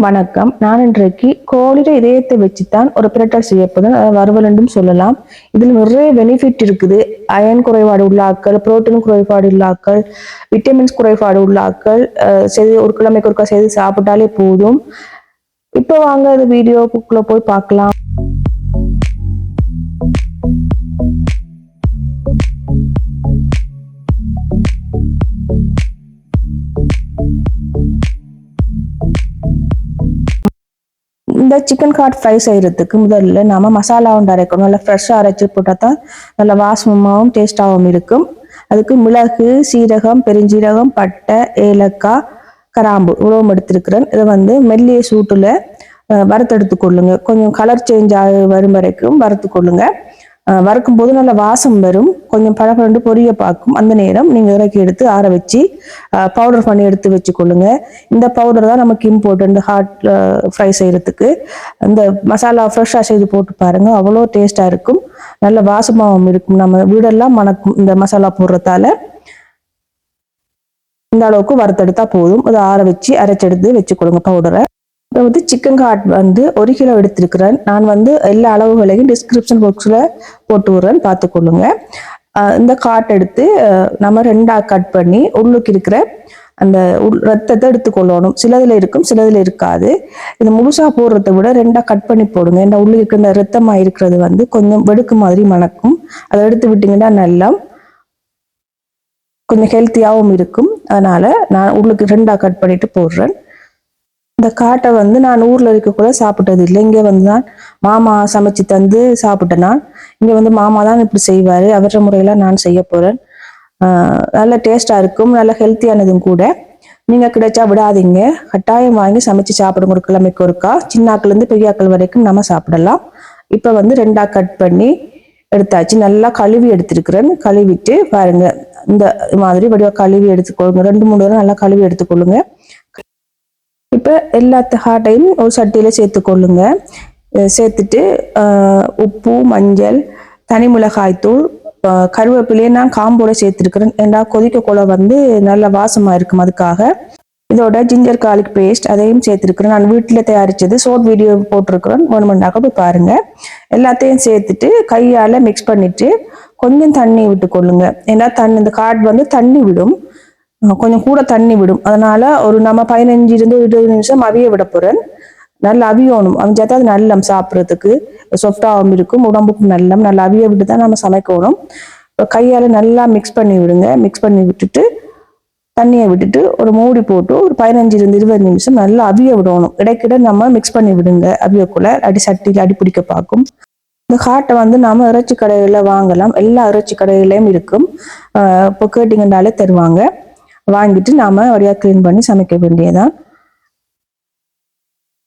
வணக்கம். நான் இன்றைக்கு கோழிட இதயத்தை வச்சுத்தான் ஒரு பிரட்டல் செய்யப்போதும் வறுவல் என்றும் சொல்லலாம். இதில் நிறைய பெனிஃபிட் இருக்குது. அயன் குறைபாடு உள்ள ஆட்கள், புரோட்டீன் குறைபாடு உள்ள ஆட்கள், விட்டமின்ஸ் குறைபாடு உள்ள ஆட்கள் செய்து ஒரு கிழமைக்கு ஒருக்கா செய்து சாப்பிட்டாலே போதும். இப்போ வாங்க இந்த வீடியோக்குள்ள போய் பார்க்கலாம். இந்த சிக்கன் கார்ட் ஃப்ரை செய்யறதுக்கு முதல்ல நாம மசாலா ஒன்று அரைக்கணும். நல்லா ஃப்ரெஷ்ஷாக அரைச்சி போட்டால் தான் நல்லா வாசமாகவும் டேஸ்டாகவும் இருக்கும். அதுக்கு மிளகு, சீரகம், பெருஞ்சீரகம், பட்டை, ஏலக்காய், கிராம்பு இவ்வளவும் எடுத்திருக்கிறேன். இதை மெல்லிய சூட்டுல வறுத்தெடுத்து கொள்ளுங்க. கொஞ்சம் கலர் சேஞ்ச் வரும் வரைக்கும் வறுத்து கொள்ளுங்க. வறுக்கும் போது நல்ல வாசம் வரும். கொஞ்சம் பழப்பழண்டு பொரிய பார்க்கும். அந்த நேரம் நீங்க இறக்கி எடுத்து ஆற வச்சு பவுடர் பண்ணி எடுத்து வச்சுக்கொள்ளுங்க. இந்த பவுடர் தான் நமக்கு இம்பார்ட்டன்ட் ஹாட் ஃப்ரை செய்யறதுக்கு. இந்த மசாலா ஃப்ரெஷ்ஷாக செய்து போட்டு பாருங்க, அவ்வளோ டேஸ்டா இருக்கும். நல்ல வாசமாகவும் இருக்கும். நம்ம வீடெல்லாம் மணக்கும் இந்த மசாலா போடுறதால. இந்த அளவுக்கு வறுத்தெடுத்தா போதும். அதை ஆற வச்சு அரைச்செடுத்து வச்சுக்கொள்ளுங்க பவுடரை. இப்போ சிக்கன் கார்ட் 1 கிலோ எடுத்திருக்கிறேன். நான் எல்லா அளவுகளையும் டிஸ்கிரிப்ஷன் பாக்ஸில் போட்டு விடுறேன், பார்த்துக்கொள்ளுங்க. இந்த கார்ட் எடுத்து நம்ம 2ஆ கட் பண்ணி உள்ளுக்கு இருக்கிற அந்த ரத்தத்தை எடுத்துக்கொள்ளணும். சிலதுல இருக்கும், சிலதுல இருக்காது. இது முழுசா போடுறதை விட 2ஆ கட் பண்ணி போடுங்க. ஏன்னா உள்ளுக்கு இருக்கிற இந்த ரத்தமா இருக்கிறது கொஞ்சம் வெடுக்கு மாதிரி மணக்கும். அதை எடுத்து விட்டீங்கன்னா நல்லா கொஞ்சம் ஹெல்த்தியாகவும் இருக்கும். அதனால நான் உள்ளுக்கு 2ஆ கட் பண்ணிட்டு போடுறேன். இந்த காட்டை நான் ஊர்ல இருக்க கூட சாப்பிட்டது இல்லை. இங்க தான் மாமா சமைச்சு தந்து சாப்பிட்டேன். நான் இங்க மாமா தான் இப்படி செய்வாரு. அவற்ற முறையில நான் செய்ய போறேன். நல்ல டேஸ்டா இருக்கும், நல்ல ஹெல்த்தியானதும் கூட. நீங்க கிடைச்சா விடாதீங்க, கட்டாயம் வாங்கி சமைச்சு சாப்பிடுங்க. ஒரு கிழமைக்கு ஒருக்கா சின்னாக்கள் இருந்து பெரியாக்கள் வரைக்கும் நம்ம சாப்பிடலாம். இப்ப 2ஆ கட் பண்ணி எடுத்தாச்சு. நல்லா கழுவி எடுத்திருக்கிறேன். கழுவிட்டு பாருங்க, இந்த மாதிரி வடிவா கழுவி எடுத்துக்கொள்ளுங்க. 2-3 தடவை நல்லா கழுவி எடுத்துக்கொள்ளுங்க. இப்போ எல்லா ஹாட்டையும் ஒரு சட்டியில சேர்த்துக்கொள்ளுங்க. சேர்த்துட்டு உப்பு, மஞ்சள், தனி மிளகாய்த்தூள், கருவேப்பிலையை நான் காம்போட சேர்த்துருக்கிறேன். ஏன்னா கொதிக்கக்குள்ள நல்ல வாசமா இருக்கும். அதுக்காக இதோட ஜிஞ்சர் கார்லிக் பேஸ்ட் அதையும் சேர்த்துருக்கிறேன். நான் வீட்டில் தயாரிச்சது ஷார்ட் வீடியோ போட்டிருக்கிறேன், வேணுமெண்டாக்க போய் பாருங்க. எல்லாத்தையும் சேர்த்துட்டு கையால மிக்ஸ் பண்ணிட்டு கொஞ்சம் தண்ணி விட்டு கொள்ளுங்க. ஏன்னா இந்த கார்ட் தண்ணி விடும், கொஞ்சம் கூட தண்ணி விடும். அதனால ஒரு நம்ம 15-20 நிமிஷம் அவிய விட போறேன். நல்லா அவியணும். அவிஞ்சாதான் அது நல்லம் சாப்பிட்றதுக்கு சாஃப்டாகவும் இருக்கும், உடம்புக்கும் நல்லம். நல்லா அவிய விட்டு தான் நம்ம சமைக்கணும். கையால நல்லா மிக்ஸ் பண்ணி விடுங்க. மிக்ஸ் பண்ணி விட்டுட்டு தண்ணியை விட்டுட்டு ஒரு மூடி போட்டு ஒரு 15-20 நிமிஷம் நல்லா அவிய விடணும். இடைக்கிட நம்ம மிக்ஸ் பண்ணி விடுங்க. அவியக்குள்ள சட்டியில் அடி பிடிக்க பார்க்கும். இந்த காட்டை நாம இறைச்சி கடையில வாங்கலாம். எல்லா இறைச்சி கடையிலையும் இருக்கும். இப்போ கேட்டீங்கன்னாலே தருவாங்க. வாங்கிட்டு நாம வழியா கிளீன் பண்ணி சமைக்க வேண்டியதான்.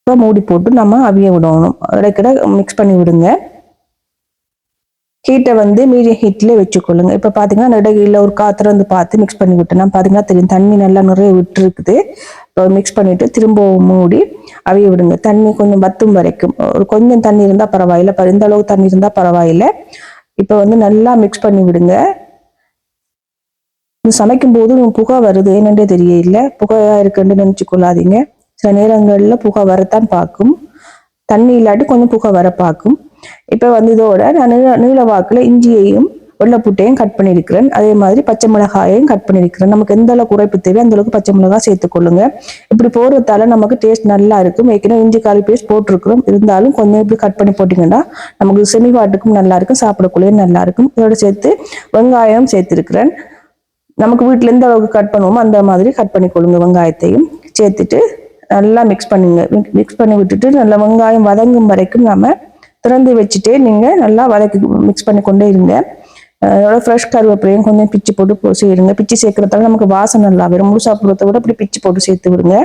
இப்போ மூடி போட்டு நம்ம அவிய விடணும். இடைக்கிட மிக்ஸ் பண்ணி விடுங்க. ஹீட்டை மீடியம் ஹீட்ல வச்சுக்கொள்ளுங்க. இப்ப பாத்தீங்கன்னா இடையில ஒரு காத்திரம் பார்த்து மிக்ஸ் பண்ணி விட்டேன்னா பாத்தீங்கன்னா தெரியும், தண்ணி நல்லா நிறைய விட்டு இருக்குது. இப்போ மிக்ஸ் பண்ணிட்டு திரும்ப மூடி அவிய விடுங்க. தண்ணி கொஞ்சம் வத்தும் வரைக்கும். ஒரு கொஞ்சம் தண்ணி இருந்தா பரவாயில்லை, இந்த அளவு தண்ணி இருந்தா பரவாயில்லை. இப்போ நல்லா மிக்ஸ் பண்ணி விடுங்க. சமைக்கும் போது புகை வருது, என்னன்றே தெரியல. புகையா இருக்குன்னு நினைச்சு கொள்ளாதீங்க. சில நேரங்கள்ல புகை வரத்தான் பார்க்கும். தண்ணி இல்லாட்டி கொஞ்சம் புகை வர பார்க்கும். இப்ப இதோட நான் நீள வாக்குல இஞ்சியையும் வெள்ளைப்பூட்டையும் கட் பண்ணிருக்கிறேன். அதே மாதிரி பச்சை மிளகாயையும் கட் பண்ணிருக்கிறேன். நமக்கு எந்த அளவுக்கு உரைப்பு தேவை அந்த அளவுக்கு பச்சை மிளகாய் சேர்த்துக்கொள்ளுங்க. இப்படி போடுறதால நமக்கு டேஸ்ட் நல்லா இருக்கும். ஏற்கனவே இஞ்சி காலி பேஸ்ட் போட்டிருக்கிறோம், இருந்தாலும் கொஞ்சம் இப்படி கட் பண்ணி போட்டீங்கன்னா நமக்கு செமிவாட்டுக்கும் நல்லா இருக்கும், சாப்பிடக்குள்ளேயும் நல்லா இருக்கும். இதோட சேர்த்து வெங்காயம் சேர்த்திருக்கிறேன். நமக்கு வீட்டுல எந்த அளவுக்கு கட் பண்ணுவோமோ அந்த மாதிரி கட் பண்ணி கொள்ளுங்க. வெங்காயத்தையும் சேர்த்துட்டு நல்லா மிக்ஸ் பண்ணுங்க. மிக்ஸ் பண்ணி விட்டுட்டு நல்லா வெங்காயம் வதங்கும் வரைக்கும் நம்ம திறந்து வச்சுட்டே நீங்க நல்லா வதக்கி மிக்ஸ் பண்ணி கொண்டே இருங்க. அதோட ஃப்ரெஷ் கருவேப்பிலையும் கொஞ்சம் பிச்சு போட்டு செய்யுங்க. பிச்சு சேர்க்கறதால நமக்கு வாசனை நல்லா வரும். முழு சாப்பிட்றத விட இப்படி பிச்சு போட்டு சேர்த்து விடுங்க.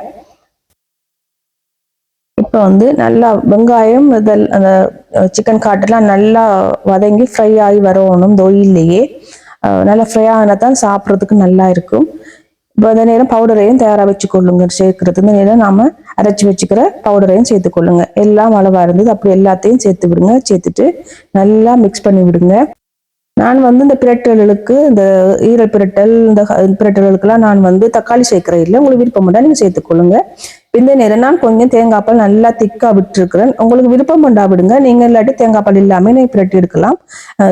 இப்போ நல்லா வெங்காயம் அந்த சிக்கன் காட்டெல்லாம் நல்லா வதங்கி ஃப்ரை ஆகி வரணும். தொயிலேயே நல்லா ஃப்ரை ஆனால் தான் சாப்பிட்றதுக்கு நல்லா இருக்கும். இப்போ அந்த நேரம் பவுடரையும் தயாராக வச்சுக்கொள்ளுங்க. சேர்க்கறது இந்த நேரம் நாம அரைச்சி வச்சுக்கிற பவுடரையும் சேர்த்துக்கொள்ளுங்க. எல்லாம் அளவா இருந்தது அப்படி எல்லாத்தையும் சேர்த்து விடுங்க. சேர்த்துட்டு நல்லா மிக்ஸ் பண்ணி விடுங்க. நான் இந்த பிரட்டல்களுக்கு, இந்த ஈரல் பிரட்டல், இந்த பிரட்டல்களுக்கெல்லாம் நான் தக்காளி சேர்க்கிற இல்லை. உங்களுக்கு விருப்பம் இருந்தால் நீங்க சேர்த்துக்கொள்ளுங்க. இந்த நேரம் நான் கொஞ்சம் தேங்காய் பால் நல்லா திக்கா விட்டுருக்கிறேன். உங்களுக்கு விருப்பம் கொண்டா விடுங்க, நீங்க இல்லாட்டி தேங்காய் பால் இல்லாம நீ பிரட்டி எடுக்கலாம்.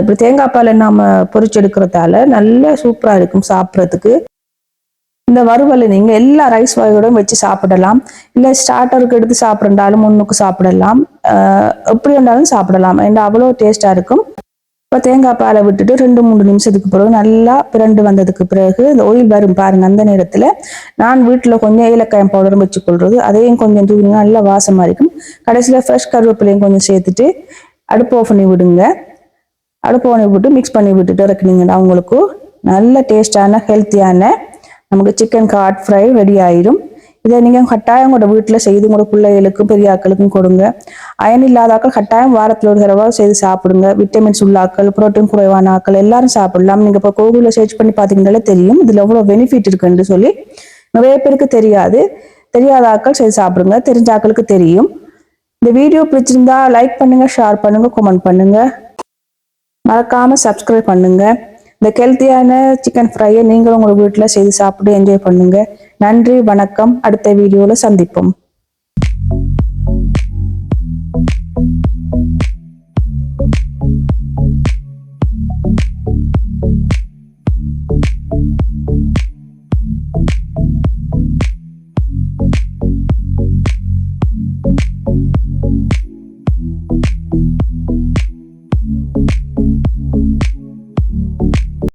இப்படி தேங்காய் பாலை நாம பொரிச்சு எடுக்கிறதால நல்லா சூப்பரா இருக்கும் சாப்பிட்றதுக்கு. இந்த வறுவலை நீங்க எல்லா ரைஸ் வகையோடும் வச்சு சாப்பிடலாம், இல்ல ஸ்டார்டருக்கு எடுத்து சாப்பிடறாலும் முன்னுக்கு சாப்பிடலாம், எப்படி இருந்தாலும் சாப்பிடலாம். ஏன்னா அவ்வளோ டேஸ்டா இருக்கும். இப்போ தேங்காய் பாலை விட்டுட்டு 2-3 நிமிஷத்துக்கு பிறகு நல்லா பிரண்டு வந்ததுக்கு பிறகு இந்த ஆயில் வரும் பாருங்க, அந்த நேரத்துல நான் வீட்டுல கொஞ்சம் ஏலக்காயம் பவுடரும் வச்சுக்கொள்றது, அதையும் கொஞ்சம் தூவி நல்லா வாசமா இருக்கும். கடைசியில ஃப்ரெஷ் கருவேப்பிலையும் கொஞ்சம் சேர்த்துட்டு அடுப்பு ஆஃப் பண்ணி விடுங்க. அடுப்பு பண்ணி விட்டு மிக்ஸ் பண்ணி விட்டுட்டு இறக்குனீங்கன்னா உங்களுக்கு நல்ல டேஸ்டான ஹெல்த்தியான நமக்கு சிக்கன் காட் ஃப்ரை ரெடி ஆயிடும். இதை நீங்க கட்டாயம் கூட வீட்டுல செய்து கூட பிள்ளைகளுக்கும் பெரியாக்களுக்கும் கொடுங்க. அயன் இல்லாதாக்கள் கட்டாயம் வாரத்தில் ஒரு தடவை செய்து சாப்பிடுங்க. விட்டமின்ஸ் உள்ளாக்கள், புரோட்டீன் குறைவான ஆக்கள் எல்லாரும் சாப்பிடலாம். நீங்க இப்போ கூகுள்ல சர்ச் பண்ணி பாத்தீங்கன்னாலே தெரியும் இதுல எவ்வளவு பெனிஃபிட் இருக்குன்னு சொல்லி. நிறைய பேருக்கு தெரியாது, தெரியாத ஆக்கள் செய்து சாப்பிடுங்க, தெரிஞ்ச ஆக்களுக்கு தெரியும். இந்த வீடியோ பிடிச்சிருந்தா லைக் பண்ணுங்க, ஷேர் பண்ணுங்க, கமெண்ட் பண்ணுங்க, மறக்காம சப்ஸ்கிரைப் பண்ணுங்க. இந்த ஹெல்த்தியான சிக்கன் ஃப்ரையை நீங்களும் உங்க வீட்டில் செய்து சாப்பிட்டு என்ஜாய் பண்ணுங்க. நன்றி, வணக்கம். அடுத்த வீடியோல சந்திப்போம்.